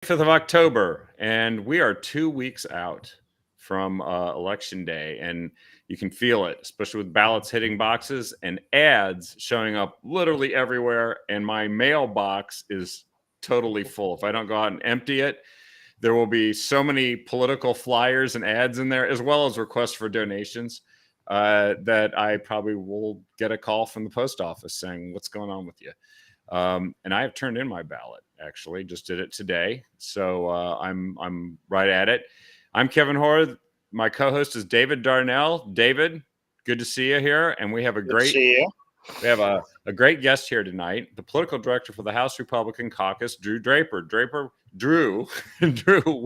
5th of October, and we are 2 weeks out from Election Day, and you can feel it, especially with ballots hitting boxes and ads showing up literally everywhere. And my mailbox is totally full. If I don't go out and empty it, there will be so many political flyers and ads in there, as well as requests for donations, that I probably will get a call from the post office saying, "What's going on with you?" And I have turned in my ballot. Actually, just did it today, so I'm right at it. I'm Kevin Horth. My co-host is David Darnell. David, good to see you here, and we have a great great guest here tonight, the political director for the House Republican Caucus, Dru Draper. Dru,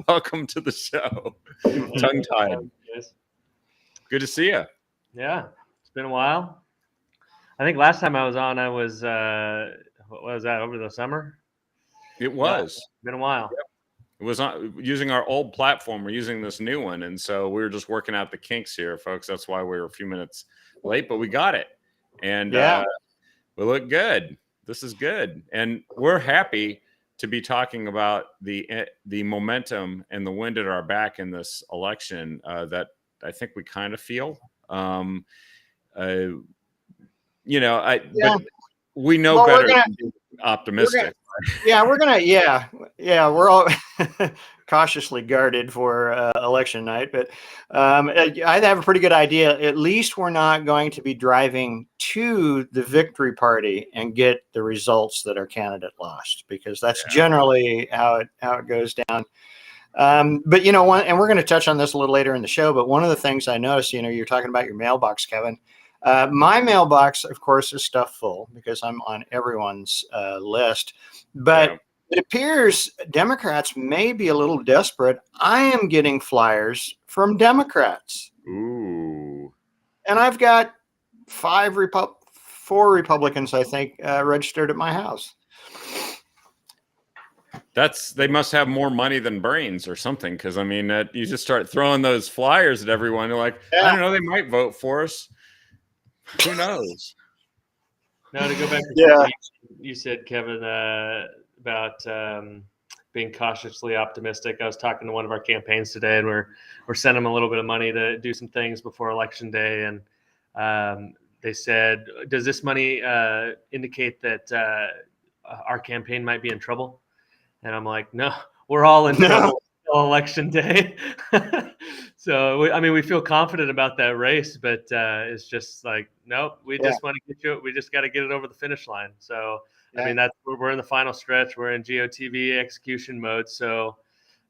welcome to the show. Tongue-tied. Good to see you. Yeah, it's been a while. I think last time I was on, I was what was that, over the summer? It was. It's been a while. Yep. It was not using our old platform. We're using this new one, and so we were just working out the kinks here, folks. That's why we were a few minutes late, but we got it, and we look good. This is good, and we're happy to be talking about the momentum and the wind at our back in this election that I think we kind of feel. But we know better than being optimistic. We're all cautiously guarded for election night, but I have a pretty good idea. At least we're not going to be driving to the victory party and get the results that our candidate lost, because that's generally how it goes down. But and we're going to touch on this a little later in the show, but one of the things I noticed, you're talking about your mailbox, Kevin. My mailbox, of course, is stuffed full because I'm on everyone's list. But it appears Democrats may be a little desperate. I am getting flyers from Democrats. Ooh. And I've got 4 Republicans, I think, registered at my house. They must have more money than brains or something, because you just start throwing those flyers at everyone. You're like, I don't know, they might vote for us. Who knows? Now, to go back to what you said, Kevin, about being cautiously optimistic. I was talking to one of our campaigns today, and we're sending them a little bit of money to do some things before Election Day, and they said, "Does this money indicate that our campaign might be in trouble?" And I'm like, "No, we're all in trouble until Election Day." So, we feel confident about that race, but it's just like, nope, we just want to get you. We just got to get it over the finish line. So, we're in the final stretch. We're in GOTV execution mode. So,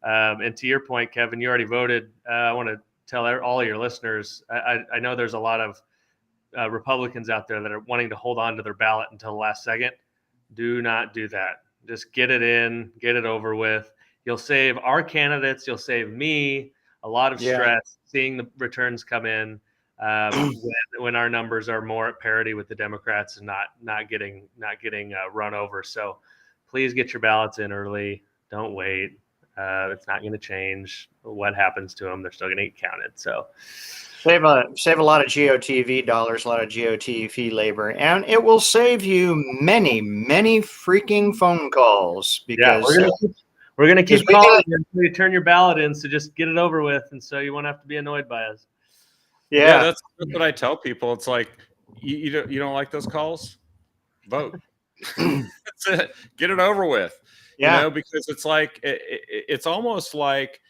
and to your point, Kevin, you already voted. I want to tell all of your listeners, I know there's a lot of Republicans out there that are wanting to hold on to their ballot until the last second. Do not do that. Just get it in, get it over with. You'll save our candidates. You'll save me a lot of stress seeing the returns come in when our numbers are more at parity with the Democrats and not getting run over. So please get your ballots in early. Don't wait. It's not going to change what happens to them. They're still going to get counted. So save a lot of GOTV dollars, a lot of GOTV labor, and it will save you many, many freaking phone calls, because we're going to keep calling until you turn your ballot in. So just get it over with, and so you won't have to be annoyed by us. Yeah, that's what I tell people. It's like, you don't like those calls? Vote. That's it. Get it over with. Because it's like it's almost like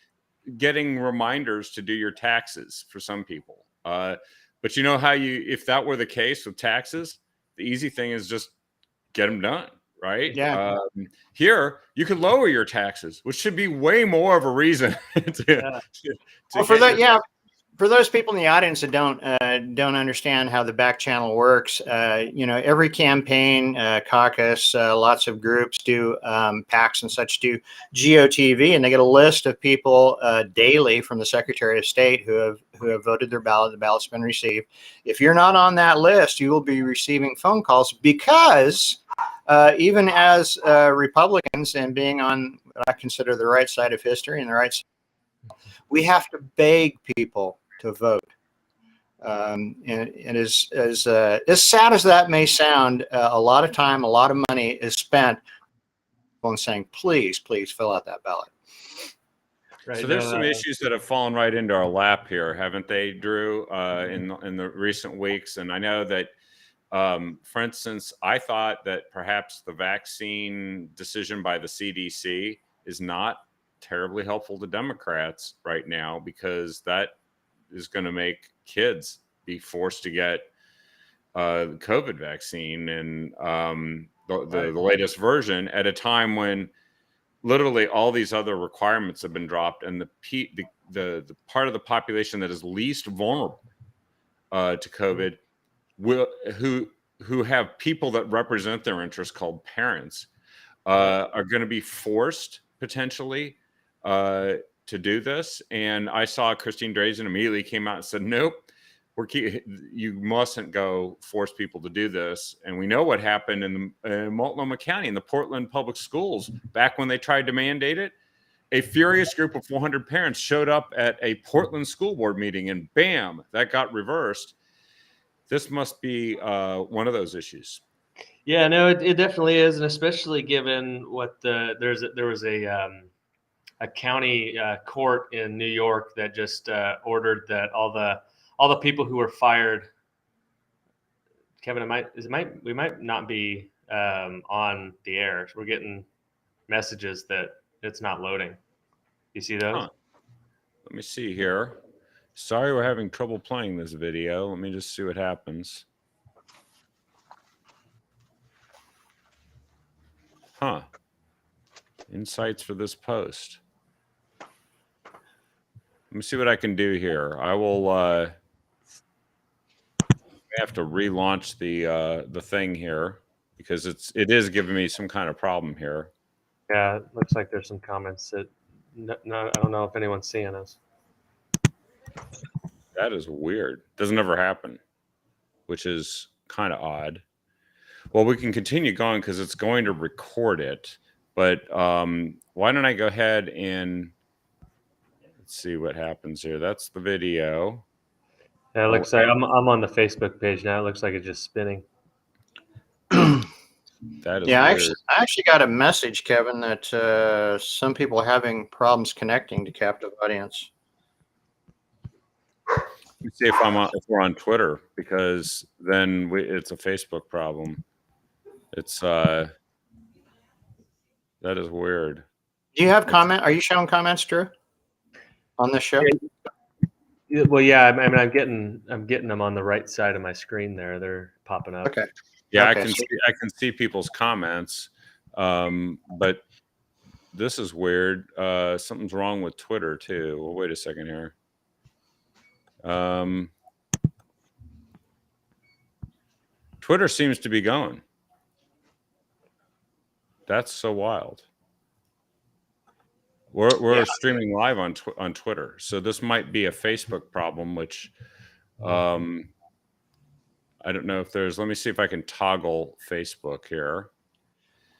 getting reminders to do your taxes for some people. But if that were the case with taxes, the easy thing is just get them done. Right? Yeah. Here, you could lower your taxes, which should be way more of a reason for those people in the audience that don't understand how the back channel works, every campaign, caucus, lots of groups do, PACs and such do GOTV, and they get a list of people daily from the Secretary of State who have voted their ballot. The ballot's been received. If you're not on that list, you will be receiving phone calls, because even as Republicans, and being on what I consider the right side of history and the right side, we have to beg people to vote. And as sad as that may sound, a lot of time, a lot of money is spent people and saying, please fill out that ballot. Right. So there's some issues that have fallen right into our lap here, haven't they, Drew, in the recent weeks? And I know that, for instance, I thought that perhaps the vaccine decision by the CDC is not terribly helpful to Democrats right now, because that is going to make kids be forced to get the COVID vaccine and the latest version at a time when literally all these other requirements have been dropped, and the part of the population that is least vulnerable to COVID, who have people that represent their interests called parents, are going to be forced potentially to do this. And I saw Christine Drazen immediately came out and said, nope, you mustn't go force people to do this. And we know what happened in Multnomah County in the Portland public schools back when they tried to mandate it. A furious group of 400 parents showed up at a Portland school board meeting, and bam, that got reversed. This must be one of those issues. Yeah, no, it definitely is, and especially given what there was a county court in New York that just ordered that all the people who were fired. Kevin, we might not be on the air. We're getting messages that it's not loading. You see those? Huh. Let me see here. Sorry, we're having trouble playing this video. Let me just see what happens. Huh. Insights for this post. Let me see what I can do here. I will have to relaunch the thing here, because it is giving me some kind of problem here. Yeah, it looks like there's some comments that no, I don't know if anyone's seeing us. That is weird. Doesn't ever happen, which is kind of odd. Well, we can continue going because it's going to record it. But why don't I go ahead and let's see what happens here. That's the video. Yeah, it looks like I'm on the Facebook page now. It looks like it's just spinning. That is Yeah, weird. I actually got a message, Kevin, that some people are having problems connecting to Captive Audience. Let me see if we're on Twitter, because then it's a Facebook problem. It's that is weird. Do you have comment? Are you showing comments, Drew, on this show? Well, yeah. I mean, I'm getting them on the right side of my screen there. They're popping up. Okay. Yeah, Okay, I can see people's comments, but this is weird. Something's wrong with Twitter too. Well, wait a second here. Twitter seems to be going. That's so wild. We're streaming live on Twitter, so this might be a Facebook problem, which I don't know if there's. Let me see if I can toggle Facebook here.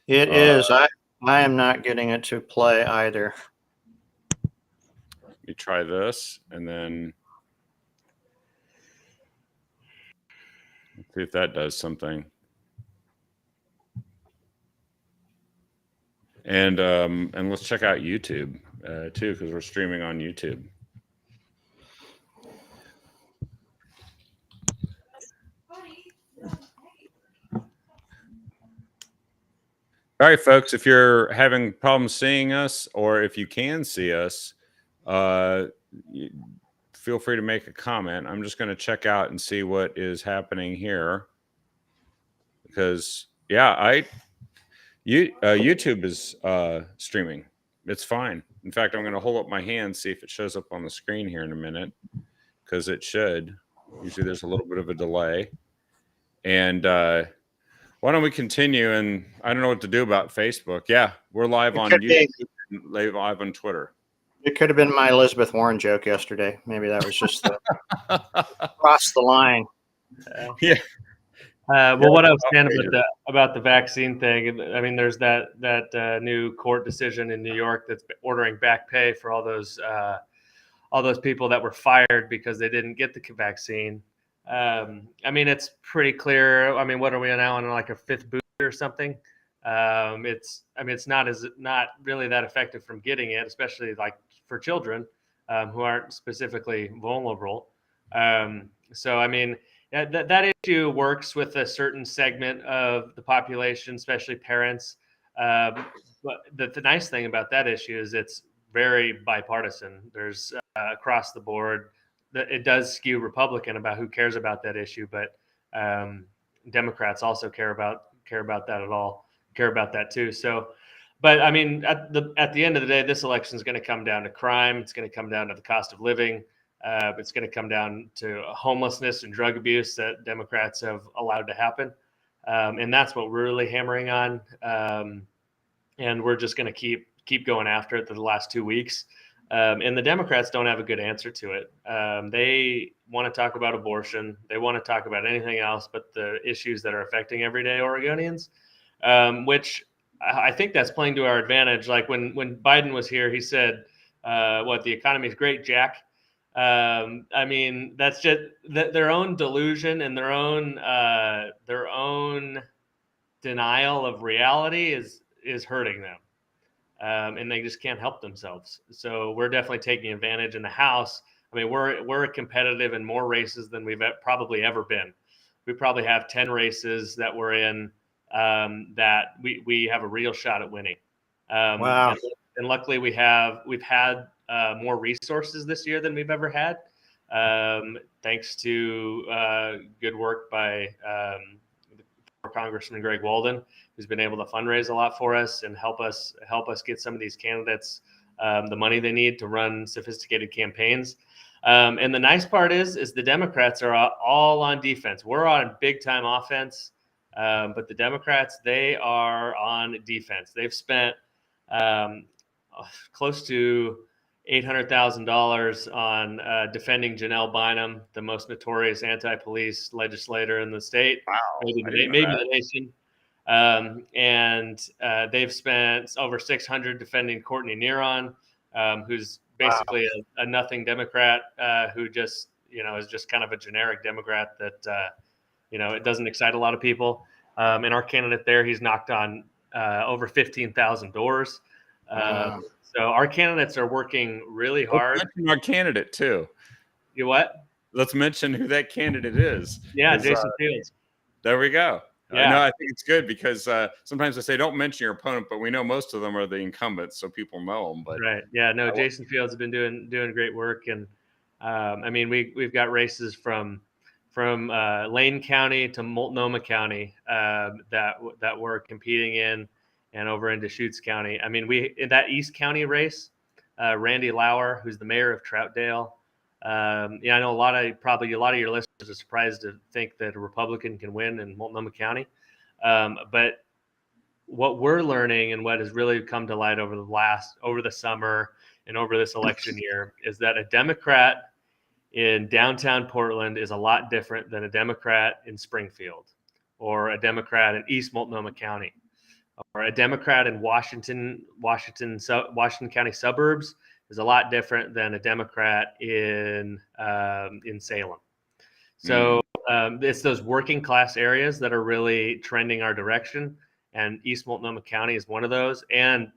It is. I am not getting it to play either. Let me try this, and then let's see if that does something. And let's check out YouTube too, because we're streaming on YouTube. All right, folks, if you're having problems seeing us, or if you can see us, feel free to make a comment. I'm just going to check out and see what is happening here, because YouTube is streaming. It's fine. In fact, I'm going to hold up my hand, see if it shows up on the screen here in a minute, because it should. Usually there's a little bit of a delay. And why don't we continue? And I don't know what to do about Facebook. Yeah, we're live on YouTube, live on Twitter. It could have been my Elizabeth Warren joke yesterday. Maybe that was just across the line. Yeah. Well, what I was saying about the vaccine thing, I mean, there's that new court decision in New York that's ordering back pay for all those people that were fired because they didn't get the vaccine. I mean, it's pretty clear. I mean, what are we now on, like a fifth booster or something? It's not really that effective from getting it, especially like for children who aren't specifically vulnerable. So I mean, that issue works with a certain segment of the population, especially parents. But the nice thing about that issue is it's very bipartisan. There's across the board. It does skew Republican about who cares about that issue, but Democrats also care about that too. So, but I mean, at the end of the day, this election is going to come down to crime. It's going to come down to the cost of living. It's going to come down to homelessness and drug abuse that Democrats have allowed to happen, and that's what we're really hammering on. And we're just going to keep going after it the last 2 weeks. And the Democrats don't have a good answer to it. They want to talk about abortion. They want to talk about anything else but the issues that are affecting everyday Oregonians, which I think that's playing to our advantage. Like when Biden was here, he said, the economy is great, Jack. I mean, that's just their own delusion and their own denial of reality is hurting them. And they just can't help themselves. So we're definitely taking advantage in the House. I mean, we're competitive in more races than we've probably ever been. We probably have 10 races that we're in that we have a real shot at winning. Wow. And luckily we've had more resources this year than we've ever had, thanks to good work by Congressman Greg Walden, who's been able to fundraise a lot for us and help us get some of these candidates the money they need to run sophisticated campaigns. And the nice part is the Democrats are all on defense. We're on big time offense, but the Democrats, they are on defense. They've spent close to $800,000 on defending Janelle Bynum, the most notorious anti-police legislator in the state, Wow, maybe the nation. And they've spent over $600 defending Courtney Neron, who's basically a nothing Democrat who just is just kind of a generic Democrat that it doesn't excite a lot of people. And our candidate there, he's knocked on over 15,000 doors. So our candidates are working really hard. Let's mention our candidate too. You what? Let's mention who that candidate is. Yeah, Jason Fields. There we go. Yeah. No, I think it's good because sometimes I say don't mention your opponent, but we know most of them are the incumbents, so people know them. But right, yeah, no, Jason Fields has been doing great work, and I mean we've got races from Lane County to Multnomah County that we're competing in, and over into Deschutes County. I mean, in that East County race, Randy Lauer, who's the mayor of Troutdale. I know a lot of your listeners are surprised to think that a Republican can win in Multnomah County. But what we're learning and what has really come to light over the summer and over this election year is that a Democrat in downtown Portland is a lot different than a Democrat in Springfield or a Democrat in East Multnomah County or a Democrat in Washington County suburbs is a lot different than a Democrat in Salem. So it's those working class areas that are really trending our direction, and East Multnomah County is one of those. And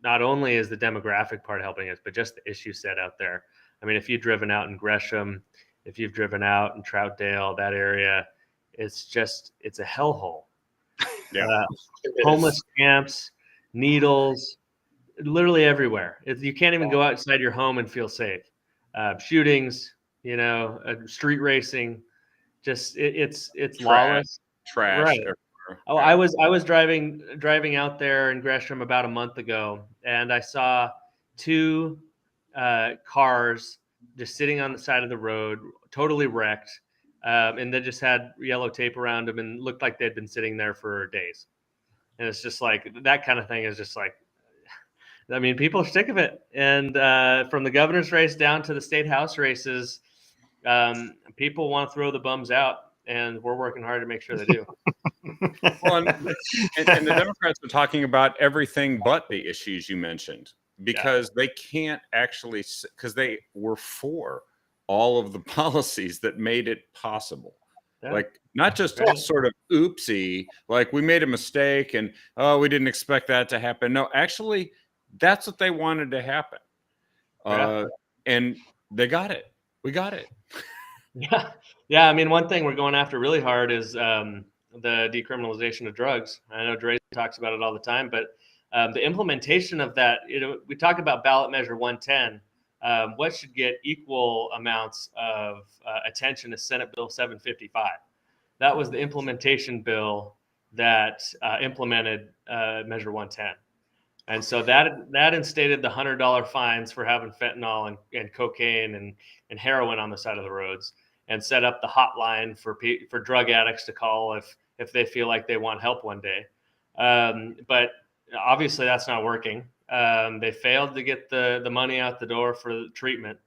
not only is the demographic part helping us, but just the issue set out there. I mean, if you've driven out in Gresham, if you've driven out in Troutdale, that area, it's a hellhole. Yeah, homeless camps, needles, literally everywhere. You can't even go outside your home and feel safe. Shootings, street racing, just it's lawless. Trash. Right. Oh, I was driving out there in Gresham about a month ago, and I saw two cars just sitting on the side of the road, totally wrecked. And they just had yellow tape around them and looked like they'd been sitting there for days. And it's just like that kind of thing is just like, I mean, people are sick of it. And from the governor's race down to the state house races, people want to throw the bums out, and we're working hard to make sure they do. Well, and the Democrats are talking about everything but the issues you mentioned because they can't actually, because they were for all of the policies that made it possible. Yeah. Like not just Right. sort of oopsie, like we made a mistake and oh, we didn't expect that to happen. No, actually, that's what they wanted to happen. Yeah. And they got it. We got it. Yeah. Yeah. I mean, one thing we're going after really hard is the decriminalization of drugs. I know Dre talks about it all the time, but the implementation of that, we talk about ballot measure 110. What should get equal amounts of attention is Senate Bill 755. That was the implementation bill that implemented Measure 110. And so that instated the $100 fines for having fentanyl and cocaine and heroin on the side of the roads, and set up the hotline for drug addicts to call if they feel like they want help one day. But obviously that's not working. They failed to get the money out the door for the treatment.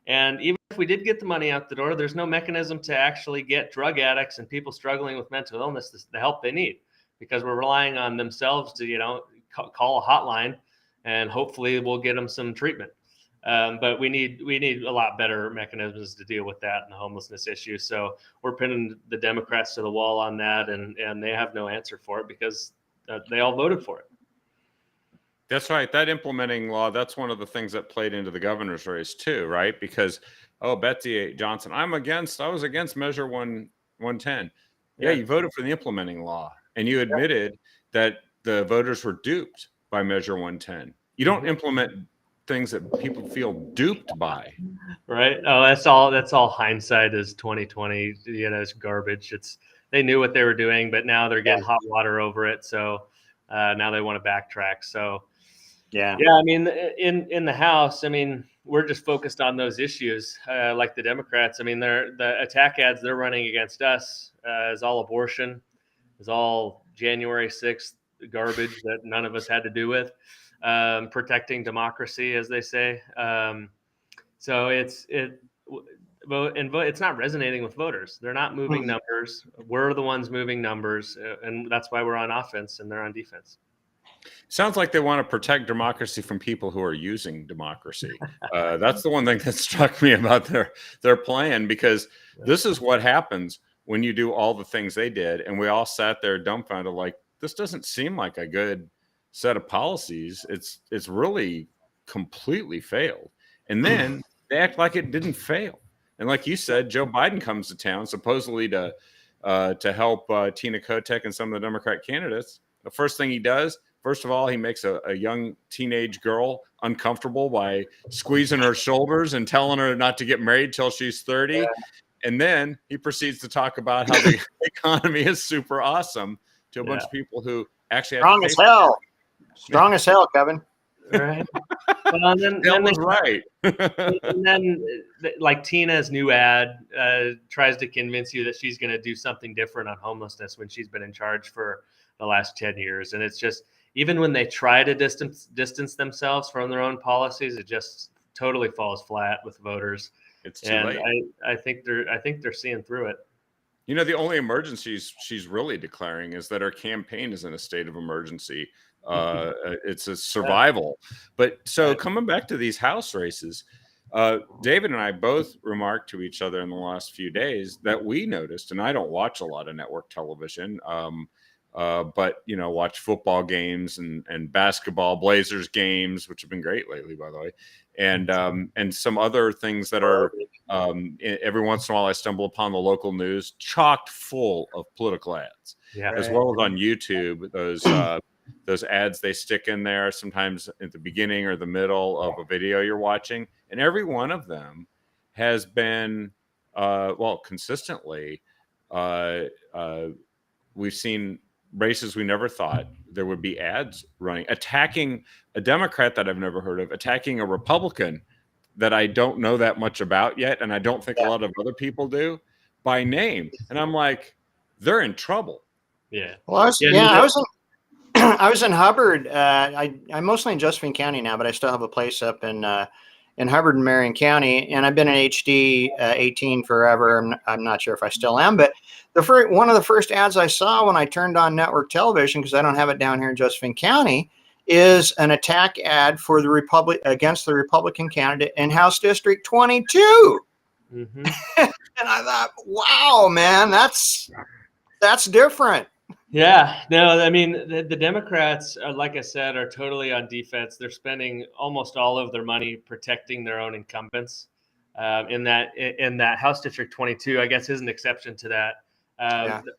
And even if we did get the money out the door, there's no mechanism to actually get drug addicts and people struggling with mental illness the help they need, because we're relying on themselves to, call a hotline and hopefully we'll get them some treatment. But we need a lot better mechanisms to deal with that and the homelessness issue. So we're pinning the Democrats to the wall on that, and they have no answer for it because they all voted for it. That's right. That implementing law, that's one of the things that played into the governor's race too, right? Because, Betsy Johnson, I was against Measure 110. Yeah, you voted for the implementing law, and you admitted that the voters were duped by Measure 110. You don't implement things that people feel duped by. Right. Oh, that's all hindsight is 2020. It's garbage. They knew what they were doing, but now they're getting hot water over it. So now they want to backtrack. So yeah. I mean, in the House, I mean, we're just focused on those issues, like the Democrats. I mean, the attack ads they're running against us is all abortion, is all January 6th garbage that none of us had to do with, protecting democracy, as they say. So it's not resonating with voters. They're not moving numbers. We're the ones moving numbers, and that's why we're on offense and they're on defense. Sounds like they want to protect democracy from people who are using democracy. That's the one thing that struck me about their plan, because this is what happens when you do all the things they did, and we all sat there dumbfounded, like, this doesn't seem like a good set of policies. It's really completely failed. And then they act like it didn't fail. And like you said, Joe Biden comes to town supposedly to help Tina Kotek and some of the Democrat candidates. The first thing he does, first of all, he makes a young teenage girl uncomfortable by squeezing her shoulders and telling her not to get married till she's 30. Yeah. And then he proceeds to talk about how the economy is super awesome to a bunch of people who actually have strong as hell. Strong as hell, Kevin. Right. Well, then was right. And then, like, Tina's new ad tries to convince you that she's going to do something different on homelessness when she's been in charge for the last 10 years. And it's just, even when they try to distance themselves from their own policies, it just totally falls flat with voters. It's too late. I think they're seeing through it. The only emergencies she's really declaring is that her campaign is in a state of emergency. It's a survival. But so coming back to these House races, David and I both remarked to each other in the last few days that we noticed, and I don't watch a lot of network television, but watch football games and basketball, Blazers games, which have been great lately, by the way, and some other things that are every once in a while I stumble upon the local news chocked full of political ads, as well as on YouTube. Those ads they stick in there sometimes at the beginning or the middle of a video you're watching, and every one of them has been consistently. We've seen races we never thought there would be ads running, attacking a Democrat that I've never heard of, attacking a Republican that I don't know that much about yet, and I don't think a lot of other people do, by name. And I'm like, they're in trouble. Yeah. Well, I was in Hubbard. I'm mostly in Josephine County now, but I still have a place up in Hubbard and Marion County, and I've been in HD 18 forever. I'm not sure if I still am, but one of the first ads I saw when I turned on network television, because I don't have it down here in Josephine County, is an attack ad for against the Republican candidate in House District 22. Mm-hmm. And I thought, wow, man, that's different. Yeah, no, I mean the Democrats, like I said, are totally on defense. They're spending almost all of their money protecting their own incumbents. In that House District 22, I guess, is an exception to that.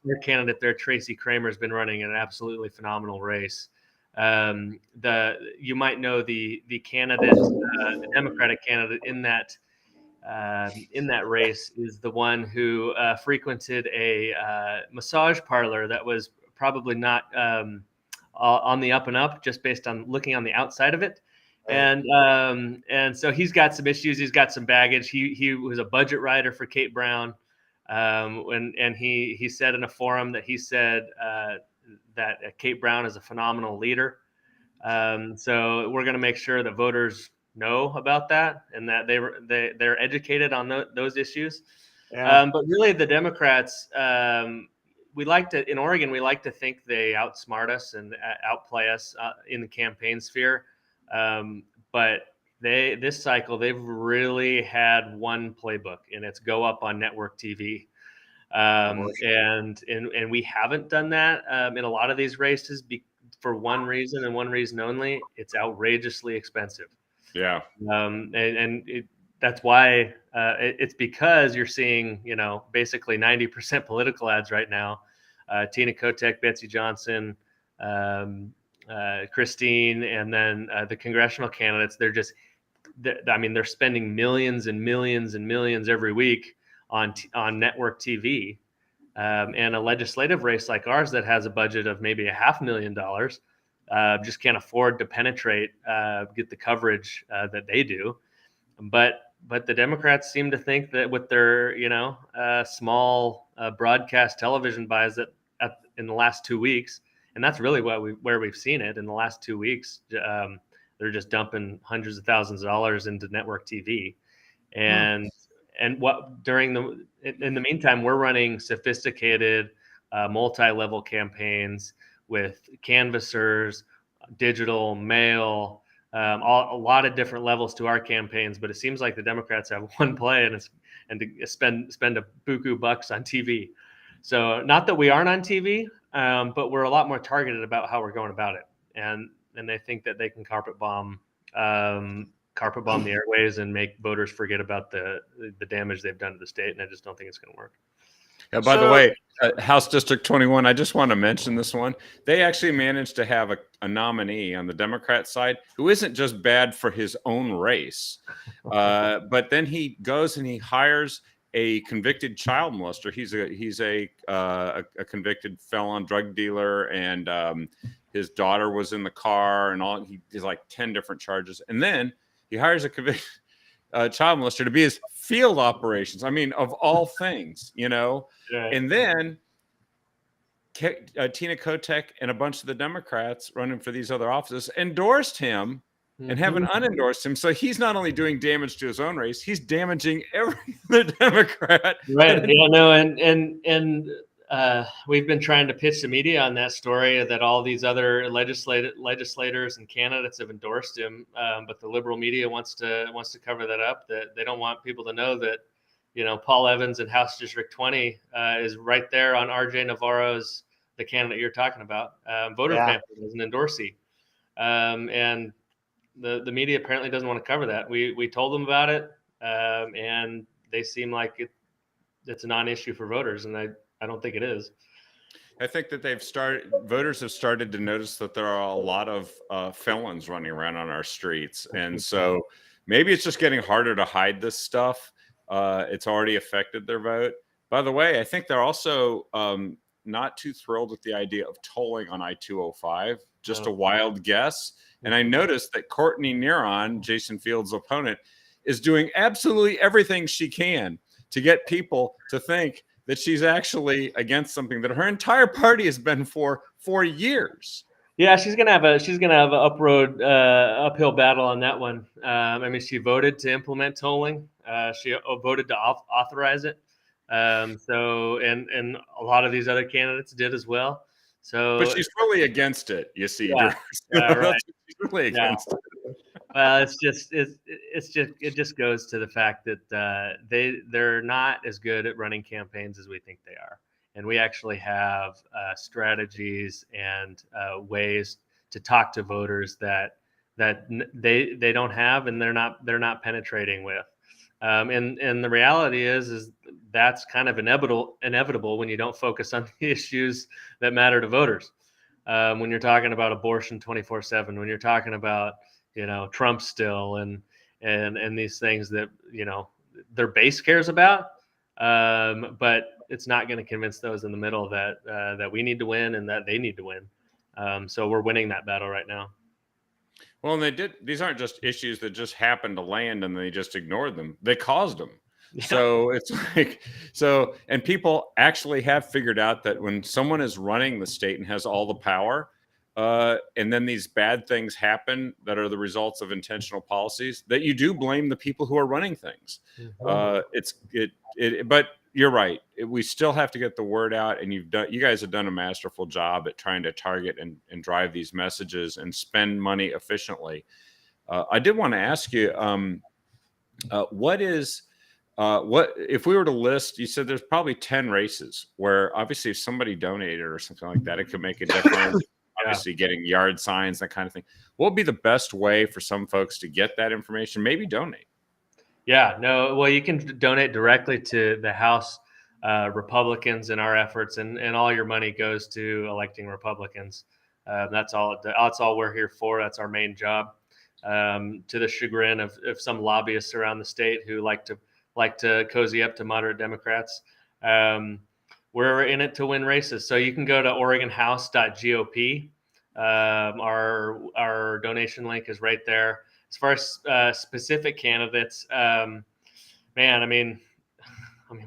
Their candidate there, Tracy Kramer, has been running an absolutely phenomenal race. You might know the candidate, the Democratic candidate in that race is the one who frequented a massage parlor that was probably not on the up and up, just based on looking on the outside of it. Right. And so he's got some issues. He's got some baggage. He was a budget writer for Kate Brown. And he said in a forum that he said that Kate Brown is a phenomenal leader. So we're going to make sure that voters know about that and that they're educated on those issues. Yeah. But really, the Democrats, in Oregon, we like to think they outsmart us and outplay us in the campaign sphere. But this cycle, they've really had one playbook, and it's go up on network TV. And we haven't done that in a lot of these races for one reason and one reason only: it's outrageously expensive. Yeah. That's why it's because you're seeing, basically 90% political ads right now. Tina Kotek, Betsy Johnson, Christine, and then the congressional candidates. They're spending millions and millions and millions every week on network TV. And a legislative race like ours that has a budget of maybe $500,000 just can't afford to penetrate, get the coverage that they do. But the Democrats seem to think that with their, small broadcast television buys in the last 2 weeks, and that's really where we've seen it in the last 2 weeks. They're just dumping hundreds of thousands of dollars into network TV, and in the meantime, we're running sophisticated, multi-level campaigns with canvassers, digital, mail, a lot of different levels to our campaigns. But it seems like the Democrats have one play, and to spend a buku bucks on TV. So not that we aren't on TV, but we're a lot more targeted about how we're going about it. And they think that they can carpet bomb the airways and make voters forget about the damage they've done to the state. And I just don't think it's going to work. Yeah, by the way, House District 21, I just want to mention this one. They actually managed to have a nominee on the Democrat side who isn't just bad for his own race, but then he goes and he hires a convicted child molester. He's a convicted felon drug dealer, and his daughter was in the car, and all. He's like 10 different charges, and then he hires a convicted child molester to be his field operations. I mean, of all things, Right. And then Tina Kotek and a bunch of the Democrats running for these other offices endorsed him and haven't unendorsed him. So he's not only doing damage to his own race, he's damaging every other Democrat. Right. Yeah, no, and we've been trying to pitch the media on that story that all these other legislators and candidates have endorsed him, but the liberal media wants to cover that up. That they don't want people to know that, Paul Evans in House District 20 is right there on RJ Navarro's, the candidate you're talking about, voter pamphlet as an endorsee, and the media apparently doesn't want to cover that. We told them about it, and they seem like it's a non-issue for voters, and I don't think it is. I think that voters have started to notice that there are a lot of felons running around on our streets. And so maybe it's just getting harder to hide this stuff. It's already affected their vote. By the way, I think they're also not too thrilled with the idea of tolling on I-205, just a wild guess. And I noticed that Courtney Neron, Jason Fields' opponent, is doing absolutely everything she can to get people to think that she's actually against something that her entire party has been for years. Yeah, she's gonna have an uphill battle on that one. She voted to implement tolling. She voted to authorize it. So and a lot of these other candidates did as well. So, but she's really against it. You see, yeah, right. She's really against it. Well, it just goes to the fact that they're not as good at running campaigns as we think they are, and we actually have strategies and ways to talk to voters that they don't have, and they're not penetrating with. And the reality is that's kind of inevitable when you don't focus on the issues that matter to voters. When you're talking about abortion 24/7, when you're talking about Trump still and these things that their base cares about, but it's not going to convince those in the middle that we need to win and that they need to win. So we're winning that battle right now. Well, and these aren't just issues that just happened to land and they just ignored them. They caused them. Yeah. So it's like, and people actually have figured out that when someone is running the state and has all the power, and then these bad things happen that are the results of intentional policies, that you do blame the people who are running things. But you're right. We still have to get the word out, and you guys have done a masterful job at trying to target and drive these messages and spend money efficiently. I did want to ask you, what if we were to list? You said there's probably 10 races where obviously if somebody donated or something like that, it could make a difference. Obviously, getting yard signs, that kind of thing. What would be the best way for some folks to get that information? Maybe donate. Yeah, no. Well, you can donate directly to the House Republicans in our efforts, and all your money goes to electing Republicans. That's all we're here for. That's our main job. To the chagrin of some lobbyists around the state who like to cozy up to moderate Democrats. We're in it to win races. So you can go to OregonHouse.gop. Our donation link is right there. As far as specific candidates, man, I mean,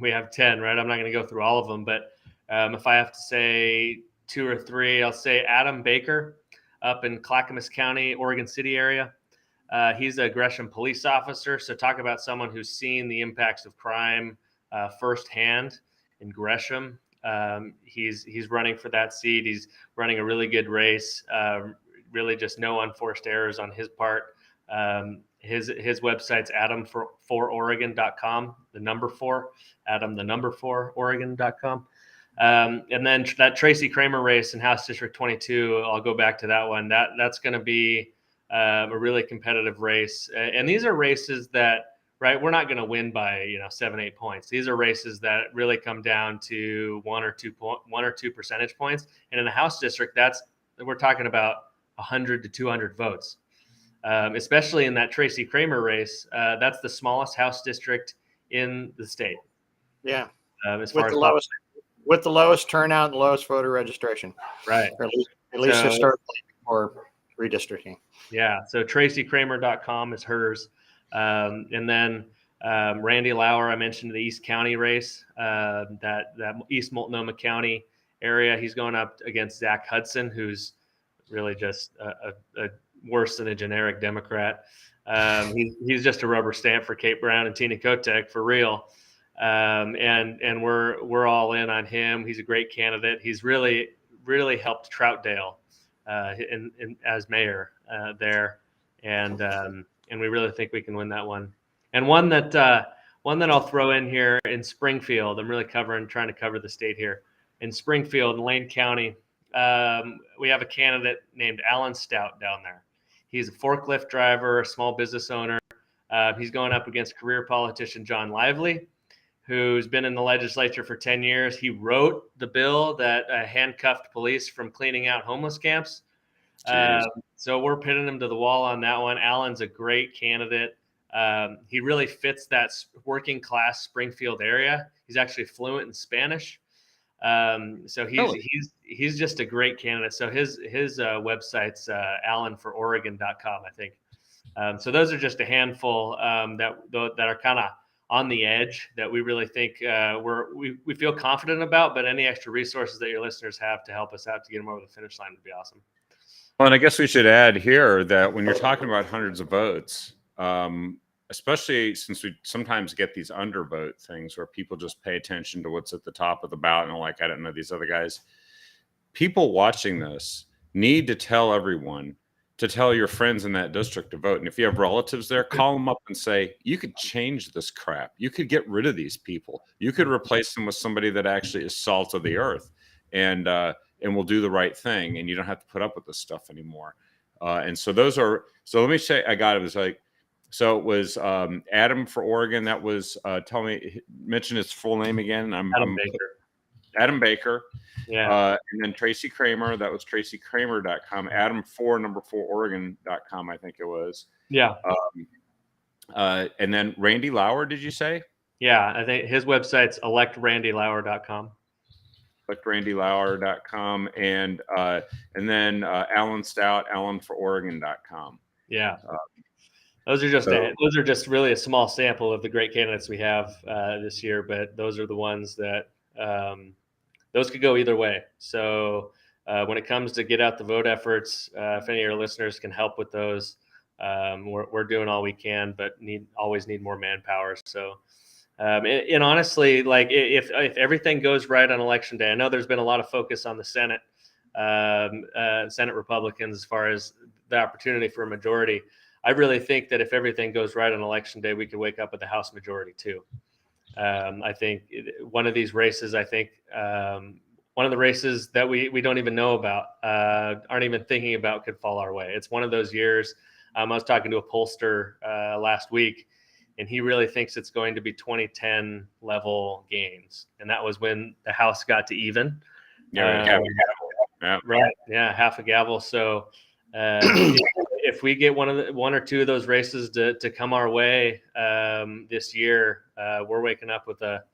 we have 10, right? I'm not going to go through all of them, but if I have to say 2 or 3, I'll say Adam Baker up in Clackamas County, Oregon City area. He's a Gresham police officer. So talk about someone who's seen the impacts of crime firsthand in Gresham. He's running for that seat. He's running a really good race. Really just no unforced errors on his part. His website's adam4oregon.com, the number 4, adam4oregon.com. And then that Tracy Kramer race in House District 22, I'll go back to that one. That's going to be a really competitive race. And these are races that, right, we're not going to win by 7-8 points. These are races that really come down to 1 or 2 percentage points. And in a House district, we're talking about 100 to 200 votes. Especially in that Tracy Kramer race, that's the smallest House district in the state. Yeah, with the lowest turnout and lowest voter registration. Right. Or at least historically for redistricting. Yeah. So TracyKramer.com is hers, and then Randy Lauer, I mentioned the East County race, that East Multnomah County area. He's going up against Zach Hudson, who's really just a worse than a generic Democrat. He's just a rubber stamp for Kate Brown and Tina Kotek for real. And we're all in on him. He's a great candidate. He's really helped Troutdale as mayor there, and we really think we can win that one. And one that I'll throw in here in Springfield. I'm really trying to cover the state here. In Springfield, in Lane County, we have a candidate named Alan Stout down there. He's a forklift driver, a small business owner. He's going up against career politician John Lively, who's been in the legislature for 10 years. He wrote the bill that handcuffed police from cleaning out homeless camps. So we're pinning him to the wall on that one. Alan's a great candidate. He really fits that working class Springfield area. He's actually fluent in Spanish. So he's just a great candidate. So his website's alanfororegon.com, I think. So those are just a handful that are kind of on the edge that we really think we feel confident about. But any extra resources that your listeners have to help us out to get them over the finish line would be awesome. Well, and I guess we should add here that when you're talking about hundreds of votes, especially since we sometimes get these undervote things where people just pay attention to what's at the top of the ballot and are like, I don't know these other guys. People watching this need to tell everyone to tell your friends in that district to vote. And if you have relatives there, call them up and say, you could change this crap. You could get rid of these people. You could replace them with somebody that actually is salt of the earth and will do the right thing. And you don't have to put up with this stuff anymore. And so those are, so let me say, I got it. It was like, so it was Adam for Oregon. That was, mention his full name again. Adam Baker. Adam Baker. Yeah. And then Tracy Kramer, that was tracykramer.com. Adam4Oregon.com, I think it was. Yeah. And then Randy Lauer, did you say? Yeah, I think his website's electrandylauer.com. electrandylauer.com. And then Alan Stout, Alan4Oregon.com. Yeah. Those are just really a small sample of the great candidates we have this year, but those are the ones that those could go either way. So when it comes to get out the vote efforts, if any of your listeners can help with those, we're doing all we can, but always need more manpower. So, and honestly, like if everything goes right on election day, I know there's been a lot of focus on the Senate Republicans as far as the opportunity for a majority. I really think that if everything goes right on election day, we could wake up with the House majority too. I think one of these races, one of the races that we don't even know about, aren't even thinking about, could fall our way. It's one of those years. I was talking to a pollster last week, and he really thinks it's going to be 2010 level gains. And that was when the House got to even. Yeah, half a gavel. Yeah. Right. Yeah, half a gavel. So if we get one or two of those races to come our way this year, we're waking up with a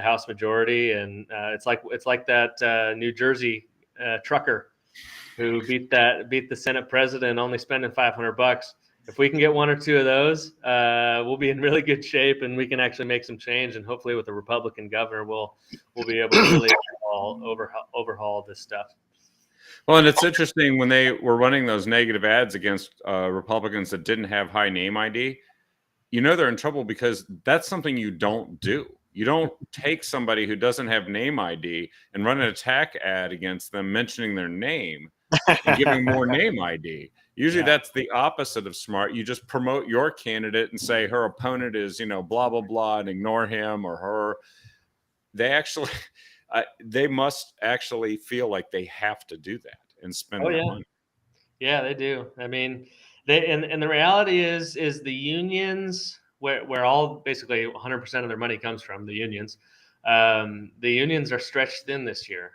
House majority, and it's like that New Jersey trucker who beat the Senate president only spending $500. If we can get one or two of those, we'll be in really good shape, and we can actually make some change. And hopefully, with a Republican governor, we'll be able to really overhaul this stuff. Well, and it's interesting when they were running those negative ads against Republicans that didn't have high name ID, they're in trouble because that's something you don't do. You don't take somebody who doesn't have name ID and run an attack ad against them mentioning their name and giving more name ID. Usually that's the opposite of smart. You just promote your candidate and say her opponent is, blah, blah, blah, and ignore him or her. They must actually feel like they have to do that and spend that money. Yeah, they do. I mean, and the reality is the unions, where all basically 100% of their money comes from, the unions. The unions are stretched thin this year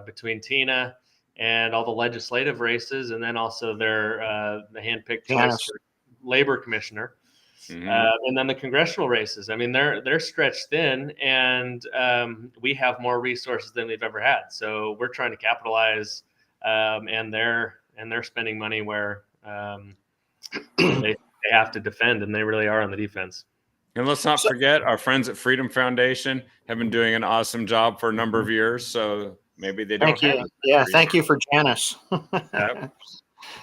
between TINA and all the legislative races, and then also the handpicked choice for labor commissioner. Mm-hmm. And then the congressional races. I mean, they're stretched thin, and we have more resources than we've ever had. So we're trying to capitalize, and they're spending money where they have to defend, and they really are on the defense. And let's not forget our friends at Freedom Foundation have been doing an awesome job for a number of years. So maybe they don't. Thank you. Yeah, thank you for Janice.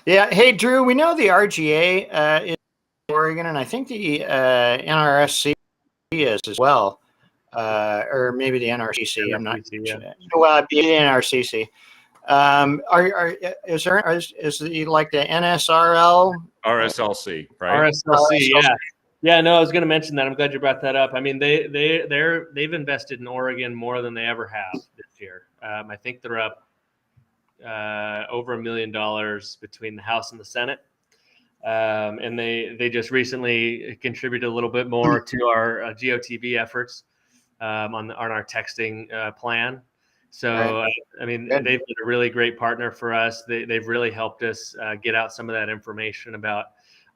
Yeah. Hey, Drew. We know the RGA is Oregon, and I think the NRSC is as well, or maybe the NRCC. I'm not sure. Well, the NRCC. Is the like the NSRL? RSLC, right? RSLC, yeah. No, I was going to mention that. I'm glad you brought that up. I mean, they've invested in Oregon more than they ever have this year. I think they're up over $1 million between the House and the Senate. And they just recently contributed a little bit more to our GOTV efforts on our texting plan. So, I mean, they've been a really great partner for us. They've really helped us get out some of that information about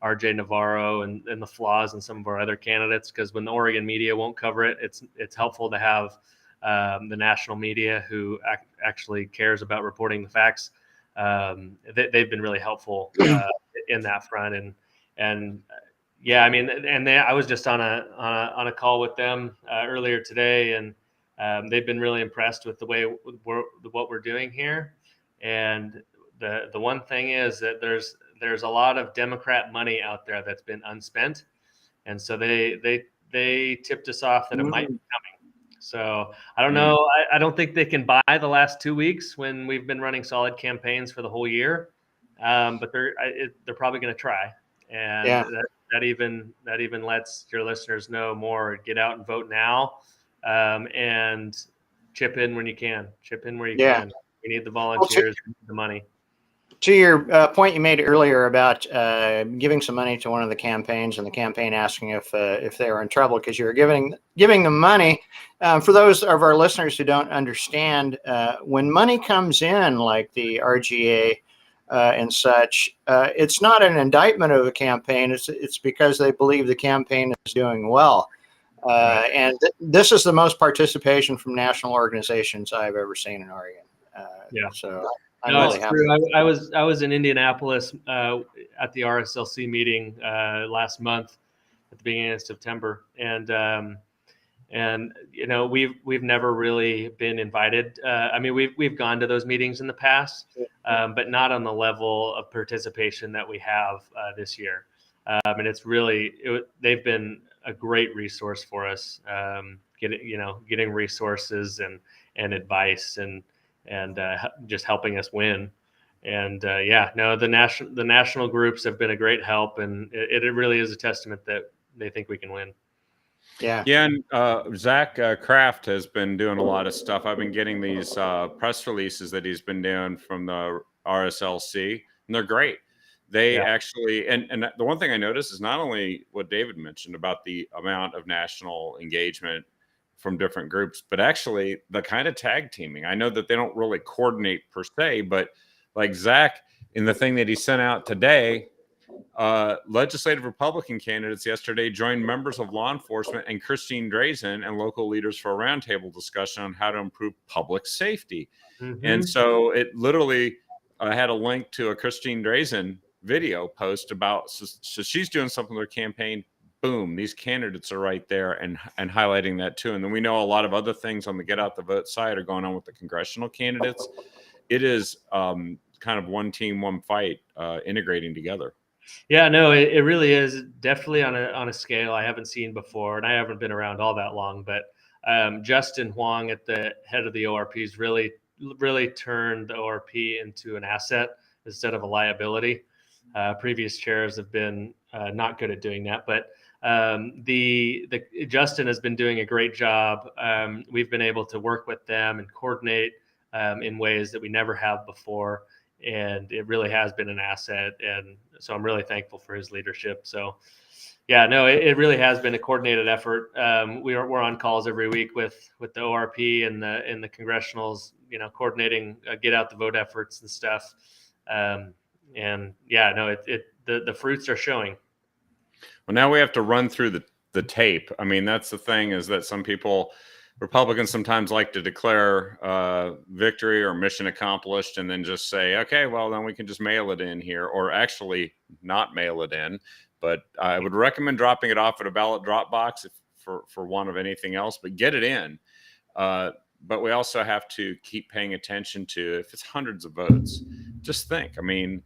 RJ Navarro and the flaws in some of our other candidates. Because when the Oregon media won't cover it, it's helpful to have the national media who actually cares about reporting the facts. They've been really helpful in that front, and yeah, I mean, and I was just on a call with them earlier today, and they've been really impressed with the way what we're doing here. And the one thing is that there's a lot of Democrat money out there that's been unspent, and so they tipped us off that it might be coming. So I don't know. I don't think they can buy the last 2 weeks when we've been running solid campaigns for the whole year. but they're probably going to try, and Yeah. that even lets your listeners know more. Get out and vote now, and chip in when you can. Chip in where you Yeah. can. We need the volunteers, we need the money. To your point you made earlier about giving some money to one of the campaigns, and the campaign asking if they were in trouble because you were giving them money. For those of our listeners who don't understand, when money comes in, like the RGA and such, it's not an indictment of the campaign. It's because they believe the campaign is doing well. Right. And this is the most participation from national organizations I've ever seen in Oregon. Yeah. So I'm No, really it's happy. true. I was in Indianapolis at the RSLC meeting last month at the beginning of September, and you know we've never really been invited. I mean we've gone to those meetings in the past, but not on the level of participation that we have this year. And it's really they've been a great resource for us, getting resources and advice and just helping us win. And the national groups have been a great help, and it really is a testament that they think we can win. Yeah. Yeah, and Zach Kraft has been doing a lot of stuff. I've been getting these press releases that he's been doing from the RSLC, and they're great. They actually, and the one thing I noticed is not only what David mentioned about the amount of national engagement from different groups, but actually the kind of tag teaming. I know that they don't really coordinate per se, but like Zach, in the thing that he sent out today, legislative Republican candidates yesterday joined members of law enforcement and Christine Drazen and local leaders for a roundtable discussion on how to improve public safety. Mm-hmm. And so it literally had a link to a Christine Drazen video post about, so she's doing something with her campaign. Boom, these candidates are right there and highlighting that too. And then we know a lot of other things on the get out the vote side are going on with the congressional candidates. It is kind of one team, one fight, integrating together. Yeah, no, it really is definitely on a scale I haven't seen before, and I haven't been around all that long. But Justin Huang at the head of the ORPs really turned the ORP into an asset instead of a liability. Previous chairs have been not good at doing that, but the Justin has been doing a great job. We've been able to work with them and coordinate in ways that we never have before. And it really has been an asset. And so I'm really thankful for his leadership. So yeah, no, it really has been a coordinated effort. We're on calls every week with the ORP and the congressionals, coordinating get out the vote efforts and stuff. And yeah, no, the fruits are showing. Well, now we have to run through the tape. I mean, that's the thing, is that some people, Republicans, sometimes like to declare victory or mission accomplished and then just say, okay, well, then we can just mail it in here, or actually not mail it in. But I would recommend dropping it off at a ballot drop box for want of anything else, but get it in. But we also have to keep paying attention to, if it's hundreds of votes, just think, I mean,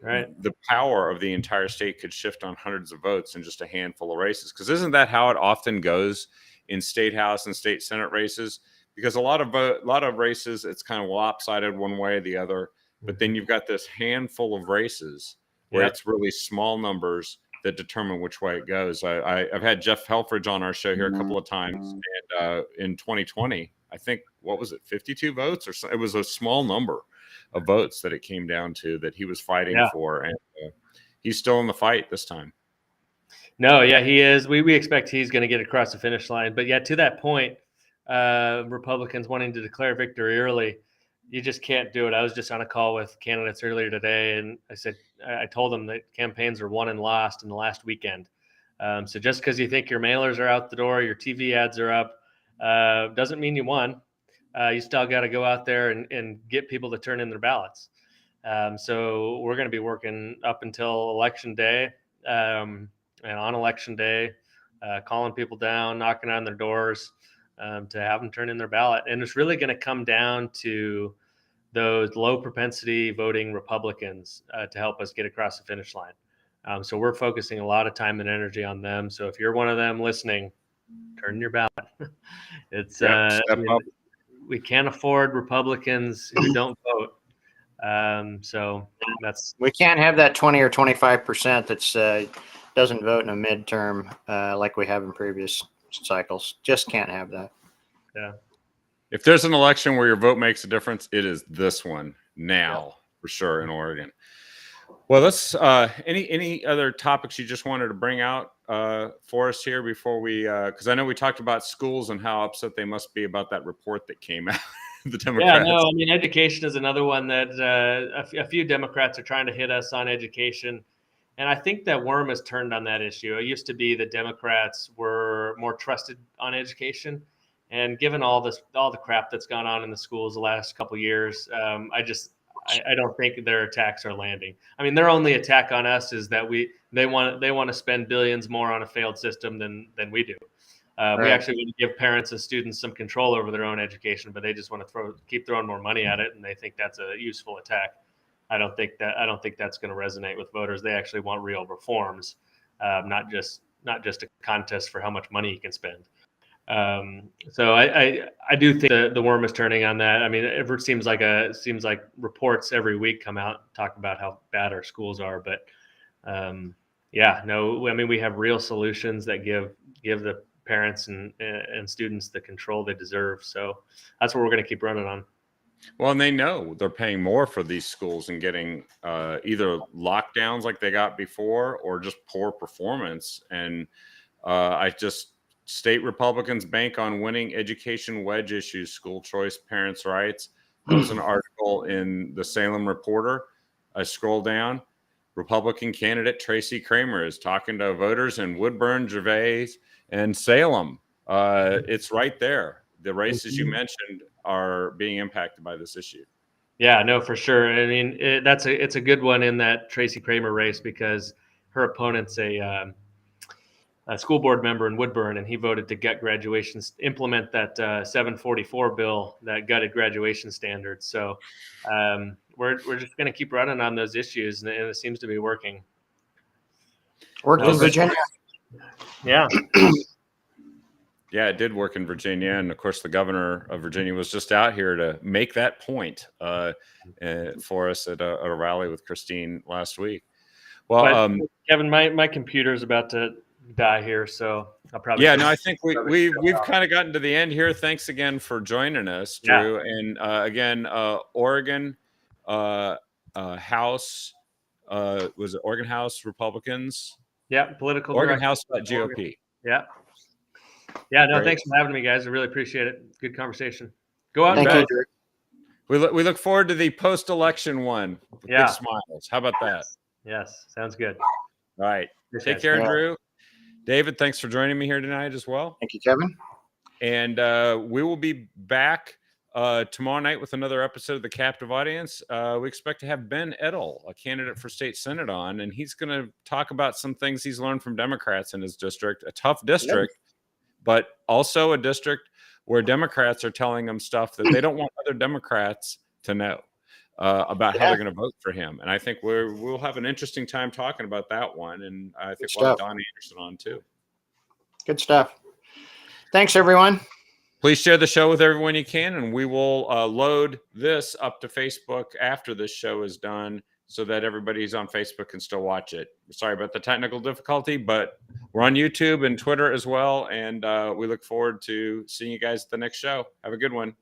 right, the power of the entire state could shift on hundreds of votes in just a handful of races. Because isn't that how it often goes in state house and state senate races? Because a lot of races, it's kind of lopsided one way or the other. But then you've got this handful of races where it's really small numbers that determine which way it goes. I've had Jeff Helfrich on our show here a couple of times, and in 2020, I think, what was it, 52 votes or so? It was a small number of votes that it came down to that he was fighting for, and he's still in the fight this time. No, yeah, he is. We expect he's going to get across the finish line. But yeah, to that point, Republicans wanting to declare victory early, you just can't do it. I was just on a call with candidates earlier today, and I told them that campaigns are won and lost in the last weekend. So just because you think your mailers are out the door, your TV ads are up, doesn't mean you won. You still got to go out there and get people to turn in their ballots. So we're going to be working up until Election Day. And on Election Day, calling people down, knocking on their doors to have them turn in their ballot. And it's really going to come down to those low propensity voting Republicans to help us get across the finish line. So we're focusing a lot of time and energy on them. So if you're one of them listening, turn in your ballot. It's step up. We can't afford Republicans who don't vote. So that's we can't have that 20 or 25% that's doesn't vote in a midterm like we have in previous cycles. Just can't have that. yeah. If there's an election where your vote makes a difference, it is this one now for sure in Oregon. Well, let's any other topics you just wanted to bring out for us here before we because I know we talked about schools and how upset they must be about that report that came out. The Democrats. Yeah, no, I mean, education is another one that a few Democrats are trying to hit us on education. And I think that worm has turned on that issue. It used to be that Democrats were more trusted on education. And given all the crap that's gone on in the schools the last couple of years, I don't think their attacks are landing. I mean, their only attack on us is that they want to spend billions more on a failed system than we do. Right. We actually want to give parents and students some control over their own education, but they just want to keep throwing more money at it, and they think that's a useful attack. I don't think that's going to resonate with voters. They actually want real reforms, not just a contest for how much money you can spend. So I do think the worm is turning on that. I mean, it seems like reports every week come out talk about how bad our schools are, but yeah, no, I mean, we have real solutions that give the parents and students the control they deserve. So that's what we're going to keep running on. Well, and they know they're paying more for these schools and getting either lockdowns like they got before or just poor performance. And state Republicans bank on winning education wedge issues, school choice, parents' rights. There was an article in the Salem Reporter. I scroll down. Republican candidate Tracy Kramer is talking to voters in Woodburn, Gervais, and Salem. It's right there. The races you mentioned are being impacted by this issue. Yeah, no, for sure. I mean, it's a good one in that Tracy Kramer race because her opponent's a school board member in Woodburn, and he voted to gut graduations, implement that 744 bill that gutted graduation standards. So we're just going to keep running on those issues, and it seems to be working. Worked in Virginia. Yeah. Yeah, it did work in Virginia. And of course, the governor of Virginia was just out here to make that point for us at a rally with Christine last week. Well, Kevin, my computer's about to die here, so I'll probably. Yeah, no, I think we've kind of gotten to the end here. Thanks again for joining us, Drew. Yeah. And again, Oregon House was it Oregon House Republicans? Yeah, political. Oregon House GOP. Yeah. Yeah, no, thanks for having me, guys. I really appreciate it. Good conversation. Go out and vote. We look forward to the post-election one with big smiles. How about that? Yes, sounds good. All right. Take care, Drew. David, thanks for joining me here tonight as well. Thank you, Kevin. And we will be back tomorrow night with another episode of The Captive Audience. We expect to have Ben Edel, a candidate for state senate, on, and he's going to talk about some things he's learned from Democrats in his district, a tough district. Yep. But also a district where Democrats are telling him stuff that they don't want other Democrats to know about how they're going to vote for him. And I think we'll have an interesting time talking about that one. And I think we'll have Don Anderson on too. Good stuff. Thanks, everyone. Please share the show with everyone you can. And we will load this up to Facebook after this show is done, so that everybody who's on Facebook can still watch it. Sorry about the technical difficulty, but we're on YouTube and Twitter as well. And we look forward to seeing you guys at the next show. Have a good one.